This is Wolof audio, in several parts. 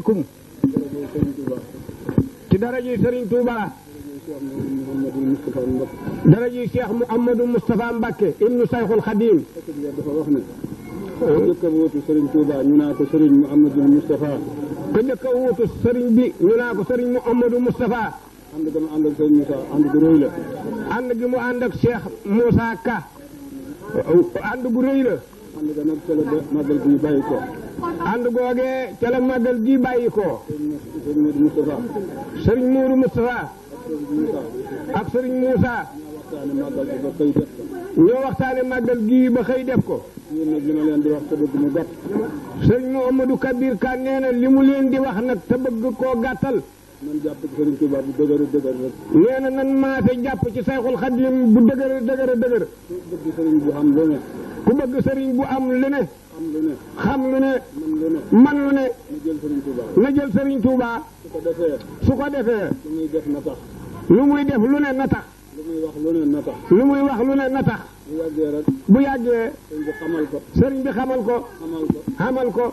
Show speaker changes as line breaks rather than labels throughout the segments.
kum ci daraji Serigne Touba daraji Cheikh Mouhamadou Moustapha Mbacké ibnu Sayxul Xadim
dafa wax ne ku njëkk a wuutu Serigne Touba ñu naa ko Serigne Mouhamadou Moustapha
ku njëkk a wuutu Serigne bi ñu naa ko Serigne Mouhamadou Moustapha
ànd ga mu ànd ak Serigne Moussa ànd gu rëy la
ànd gi mu ànd ak Cheikh Moussa Ka ànd gu rëy la
ànd ga nag ca la màggal gi bàyyi ko
ànd googee ca la màggal gi bàyyi ko
Serigne Moustapha
Serigne Mourou Moustapha ak Serigne Moussa ñoo waxtaane màggal gi ba xëy def ko
yéen nag li ma leen di wax te bëgg mu gàtt
Serigne Mouhamadou Kabir Ka nee na li mu leen di wax nag te bëgg koo gàttal
nan jàpp ci Serigne Touba bu dëgër rek
nee na nan maase jàpp ci Sayxul Xadim bu dëgër
ku bëgg Serigne bu am lu ne
ku bëgg Serigne bu am lu ne xam lu ne man lu ne na jël Serigne Touba su ko defee
lu muy def na tax
lu muy def lu ne na tax
lu muy wax lu ne na tax
lu muy wax lu ne na tax
bu yàggee rek
bu yàggee
Serigne bi xamal ko
Serigne bi xamal ko xamal ko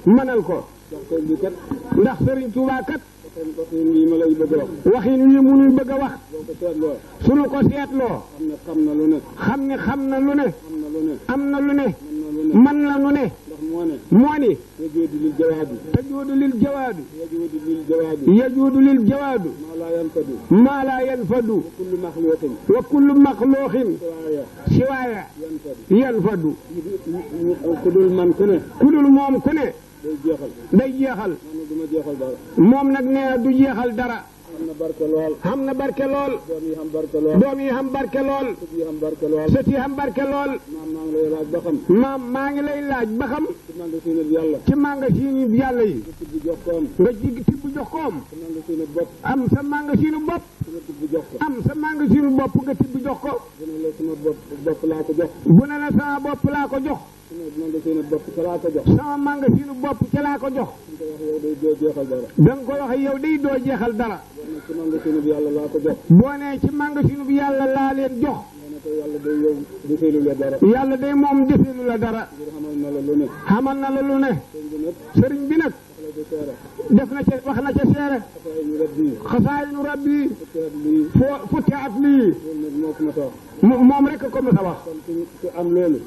mënal ko
ndax Serigne bi kat
ndax Serigne Touba kat
waxin wi ma lay bëgg a wax
waxin wi mu nuy bëgg a wax
boo ko seetloo
sunu ko seetloo
xam na lu ne
xam na lu ne am na lu ne man na lu ne
ndax
moo ni
yajuudu lil jawaadi
tajuudu lil jawaadu
yajuudu lil jawaadi
maa laa yanfadu
kullu maxluuqin
wa kullu maxluuqin siwaaya yanfadu
ku dul man ku ne
ku dul moom ku ne day jeexal moom nag nee du jeexal dara xam na barke lool doom yi xam barke lool sët yi xam barke lool maam maa ngi lay laaj ba xam ci magasin yàlla yi nga tibb jox koom am sa magasin bopp nga tibb jox ko bu ne la sama bopp laa ko jox sama magasin bopp ca laa ko jox da nga ko wax yow day doo jeexal dara boo nee ci magasin bi yàlla laa leen jox yàlla day moom defeelu la dara xamal na la lu ne sëriñ bi nag def na ca wax na ca seere xasaayinu rabbi futti at lii moom rek ko mos a wax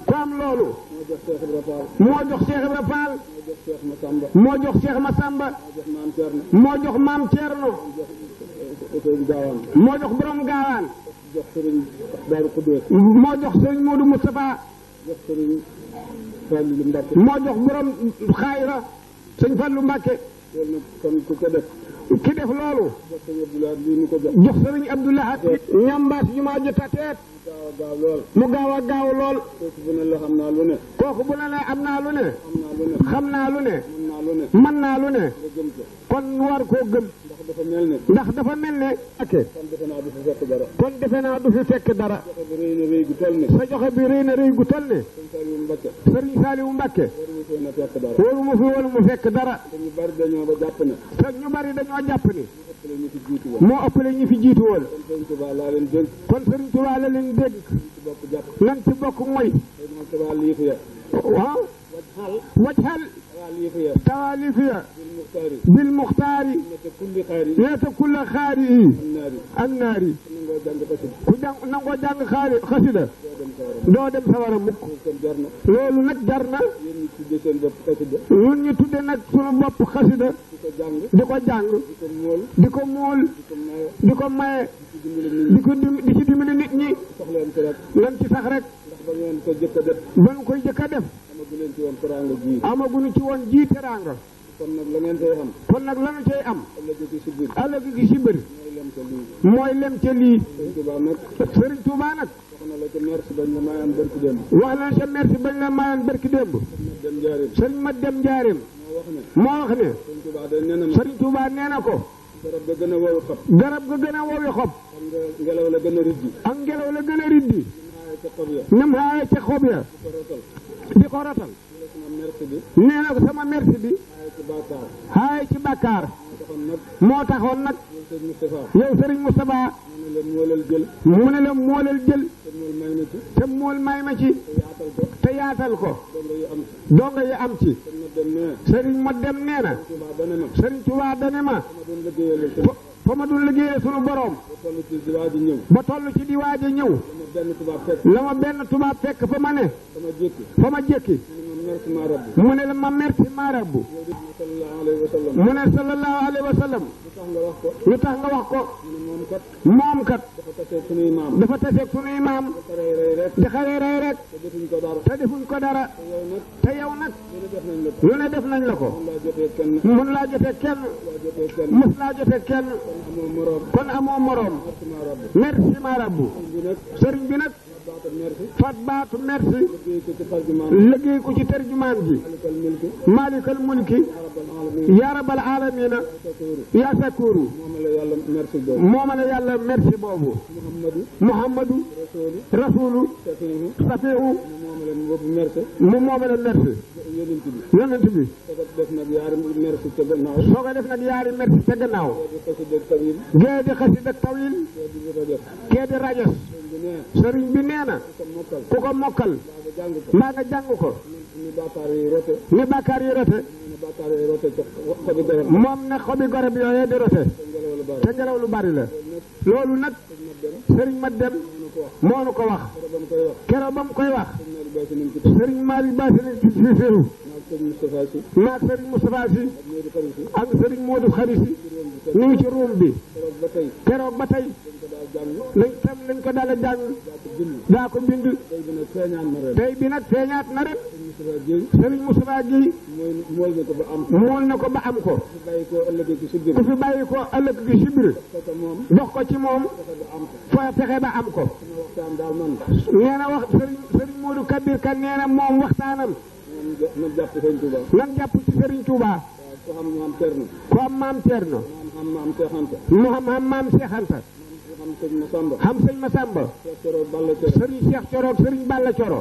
ku am loolu moo jox Cheikh Ibra Fall moo jox Cheikh Massamba moo jox maam Thierno moo jox borom gaawaan moo jox Serigne Modou Moustapha moo jox borom xaayira Sëñ Fallu Mbàkke ki def loolu jox Serigne Abdoulahat ñambaas ñu ma jota teet mu gaaw a gaaw lool kooku bu ne la am naa lu ne xam naa lu ne mën naa lu ne kon war koo gëm ndax dafa mel ne kon defe naa du fi fekk dara sa joxe bi rëy na rëy gu toll ne Serigne Saliou Mbacke wóoru mu fi wóoru mu fekk dara te ñu bari dañoo jàpp ni moo ëppale ñi fi jiitu woon kon Serigne Touba la leen dégg lan ci bokk mooy waaw wajhal tawaalifiya bil muxtaari yeeta kulla xaari yi annaari ku jàng nangoo jàng xasida doo dem sawara mukk loolu nag jar na ñun ñu tudde nag sunu bopp xasida di ko jàng di ko móol di ko maye di ci dimbali nit ñi lan ci sax rek ba ñu koy jëkk a def amaguñu ci woon ji teraanga kon nag la ngeen cay am ëllëg gi si bëri mooy lem ca lii Serigne Touba nag wax na ca merci bañ la mayoon barki démb Serigne ma dem njaareem moo wax ne Serigne Touba nee na ko garab ga gën a wowi xob
ngelaw la gën a riddi
ak ngelaw la gën a riddi nam xaaye ca xob ya di ko ratal nee na ko sama merci bi haay ci bàkkaar moo taxoon nag yow sëriñ Moustapha mu ne la moolal jël te mool may ma ci te yaatal ko donga yi am ci sëriñ ma dem nee na sëriñ Tuubaa dane ma fa ma dul liggéeyee sunu borom ba toll ci di waaj a ñëw la ma benn tubaab fekk fa ma ne fa ma jékki mu ne la ma merci maarabu mu ne sallallahu alayhi wa sallam lu tax nga wax ko moom kat dafa taseeg sunuy maam di xaree rey rek te defuñ ko dara te yow nag lu ne def nañ la ko mun laa jotee kenn mus laa jotee kenn kon amoo moroom merci maarabu sëriñ bi nag fat baatu merci liggéey ko ci terjumaan ji maalikal mulki yaa rabbal aalamiina yaa sakkuuru mooma la yàlla merci boobu muhammadu rasuulu safiihu mu mooma la merci yonent bi soo ko def nag yaari merci te gannaaw gee di xasida tawil kee di rajas sëriñ bi nee na ku ko mokkal mbaa nga jàng ko ni bàkkaar yi rote moom na xobi garab yooyee di rote te ngelaw lu bari la loolu nag sëriñ ma dem moo nu ko wax keroog ba mu koy wax sëriñ Malick Ba si féeru maag sëriñ Moustapha si ak sëriñ Modou Khari si ñu ngi ci ruum bi keroog ba tey lañ ko daal a jàng daa ko bind tey bi nag feeñaat na ren sëriñ Moustapha Guèye mool na ko ba am ko ku fi bàyyi ko ëllëg gi sibir dox ko ci moom fa fexe ba am ko nee na wax sëriñ Modou Kabir Kan nee na moom waxtaanam nan jàpp ci sëriñ Touba ko am maam Cerno mu xam maam Seex Anta xam sëñ Masamba sëriñ Cheikh Coro sëriñ Balla Coro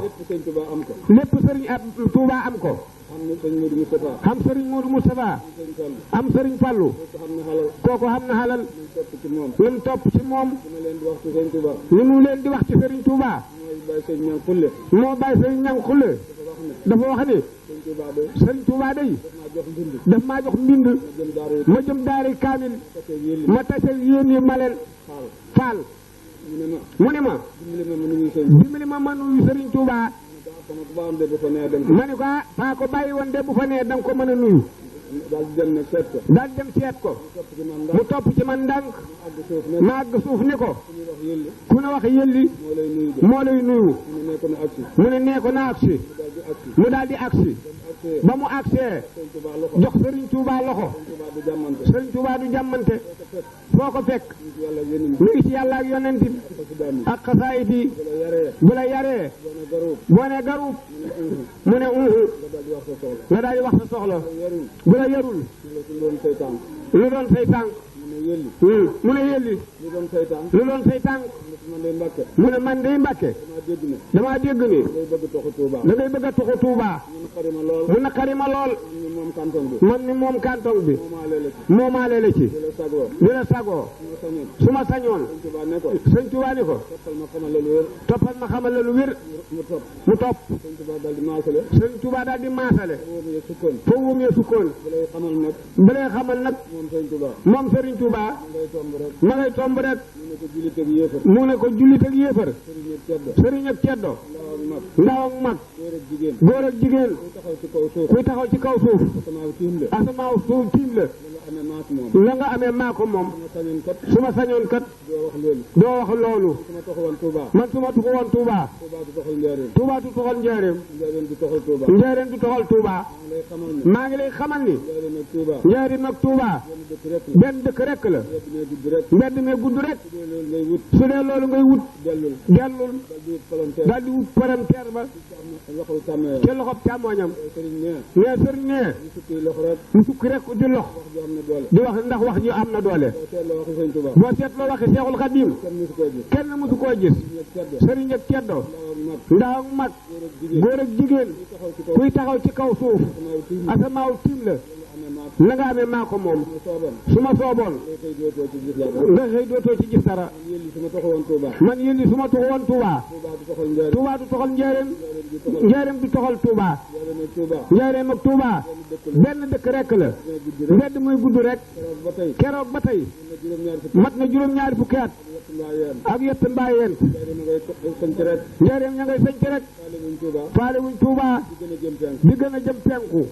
lépp sëriñ ab Touba am ko xam sëriñ Modou Moustapha am sëriñ Fallou kooku xam na xalal lan topp ci moom li mu leen di wax ci sëriñ Touba moo bàyyi sëriñ Ñang Xulle dafa wax ni sëriñ Touba day daf maa jox mbind ma jëm daari kaamil ma tase yéen yi ma leen faal mu ne ma dimbali ma nuyu sëriñ Touba ma ne ko faa ko bàyyi woon de bu fa nee danga ko mën a nuyu daal dem seet ko mu topp ci man ndànk ma àgg suuf ni ko ku ne wax yëlli moo lay nuyu mu ne nee ko na agsi mu daal di agsi ba mu agsee jox sëriñ Touba loxo sëriñ Touba du jàmmante foo ko fekk mu ngi ci yàlla ak yonent bi ak xasaayit yi bu la yaree boo ne garuub mu ne nga daal di wax sa soxla bu la yarul lu doon say tànk mu ne yëlli lu doon say tànk mu ne man day Mbàkke damaa dégg ni da ngay bëgg a toxu Touba mu naqari ma lool man ni moom canton bi moomaale la ci di la sagoo su ma sañoon sëñ Touba ni ko toppal ma xamal la lu wér mu topp sëñ Touba daal di maasale foo wumee sukkoon ba lay xamal nag moom sëriñ Touba ma ngay tomb rek mu ne ko jullit ak yéefar sëriñ ak ceddo ndaw ak mag góor ak jigéen kuy taxaw ci kaw suuf asamaaw suuf tiim la la nga amee maa ko moom su ma sañoon kat doo wax loolu man su ma tuxu woon Touba Touba du toxal njaareem njaareem du toxal Touba maa ngi lay xamal ni njaareem ak Touba benn dëkk rek la mbedd mee gudd rek su dee loolu ngay wut dellul daal di wut palanteer ba ca loxob càmmooñam nee sëriñ nee mu sukki rek di lox di wax ndax wax ji am na doole boo seetloo waxi Seexul Xadiim kenn mësu koo gis sëriñ ak ceddo ndaw ak mag góor ak jigéen kuy taxaw ci kaw suuf asamaaw tiim la nga amee maa ko moom su ma sooboon nga xëy dootoo ci gis dara man yéen su ma toxu woon Touba Touba du toxal njaareem njaareem du toxal Touba njaareem ak Touba benn dëkk rek la mbedd muy gudd rek keroog ba tey mat na juróom-ñaari fukki at ak yett mbaa yent njaareem ña ngay sañc rek faale wuñ Touba di gën a jëm penku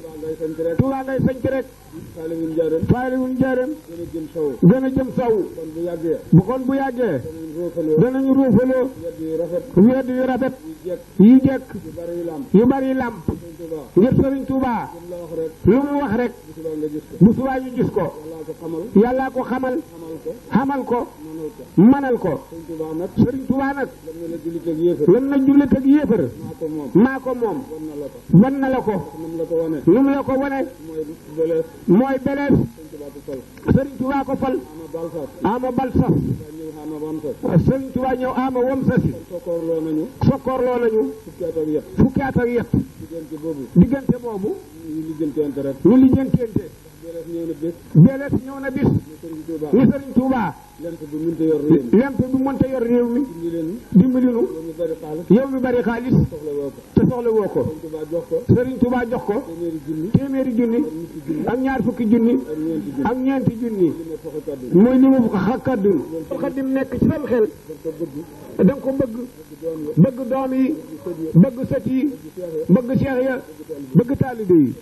Touba ngay sañc rek faale wuñ njaareem gën a jëm saw bu kon bu yàggee danañu ruufaloo wedd yu rafet yi jekk yu bari lamp ngir Sëriñ Touba lu mu wax rek bu subaa ñu gis ko yàllaa ko xamal ko manal ko Sëriñ Touba nag lan na jullit ak yéefar maa ko moom wan na la ko nu mu la ko wane mooy belees Sëriñ Touba ko fal ama bal sas Sëriñ Touba ñëw ama wam sasi sokkoorloo nañu fukki at ak yett diggante boobu ñu lijjanteente belees ñëw na bis ni Sëriñ Touba lemp bi mënta yor réew mi dimbalinu yow mi bari xaalis te soxla woo ko Sëriñ Touba jox ko téeméeri junni ak ñaar fukki junni ak ñeenti junni muy li mu xakkaddu xaddim nekk ci sam xel da nga ko bëgg doom yi bëgg sët yi bëgg seex ya bëgg taalibe yi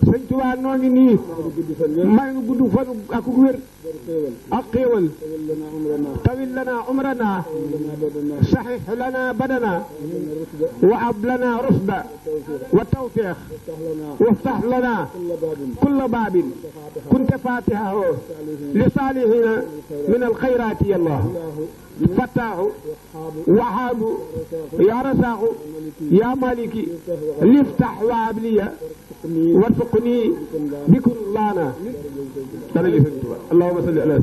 Sëriñ Touba noo ngi nii may nu gudd fanu ak wér ak xéewal tawil lana umrana saxix lana badana wa ab lana rusda wa tawfiq waftax lana kulla baabin kunta fatihahu li salihina min alxayrati yallah fattaahu wahaabu ya rasaaxu ya maliki liftax wa abliya warzuqni bikun laana allahumma salli ala